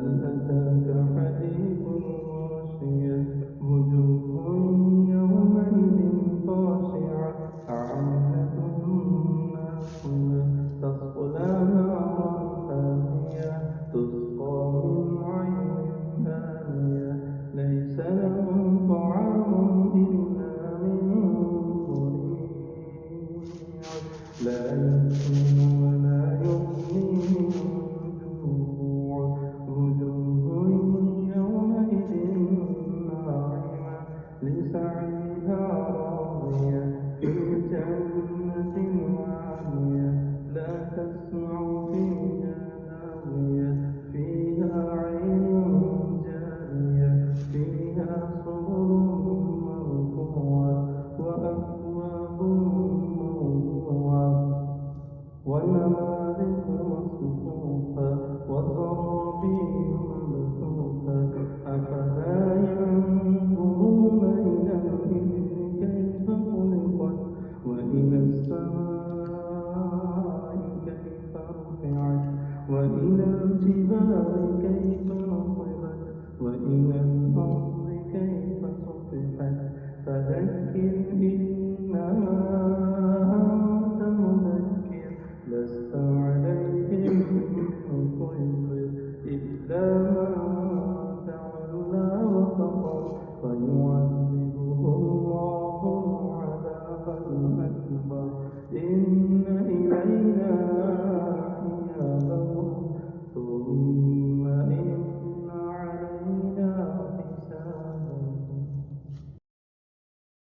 أتاك حديث الغاشية وجوه يومئذ خاشعة عاملة ناصبة تصلى نارا حامية تسقى من عين آنية ليس لهم طعام إلا من ضريع لا يسمن ولا يغني من جوع وجوه يومئذ ناعمة لسعيها راضية في جنة عالية لا تسمع فيها لاغية فيها عين جارية فيها سرر مرفوعة وأكواب موضوعة ونمارق مصفوفة وزرابي مبثوثة أفلا ينظرون إلى الإبل كيف خلقت وإلى السماء كيف رفعت وإلى الجبال كيف نصبت وإلى الأرض كيف سطحت فذكر إنما أنت مذكر لست عليهم بمسيطر إلا من تولى وكفر فيعذبه الله العذاب الأكبر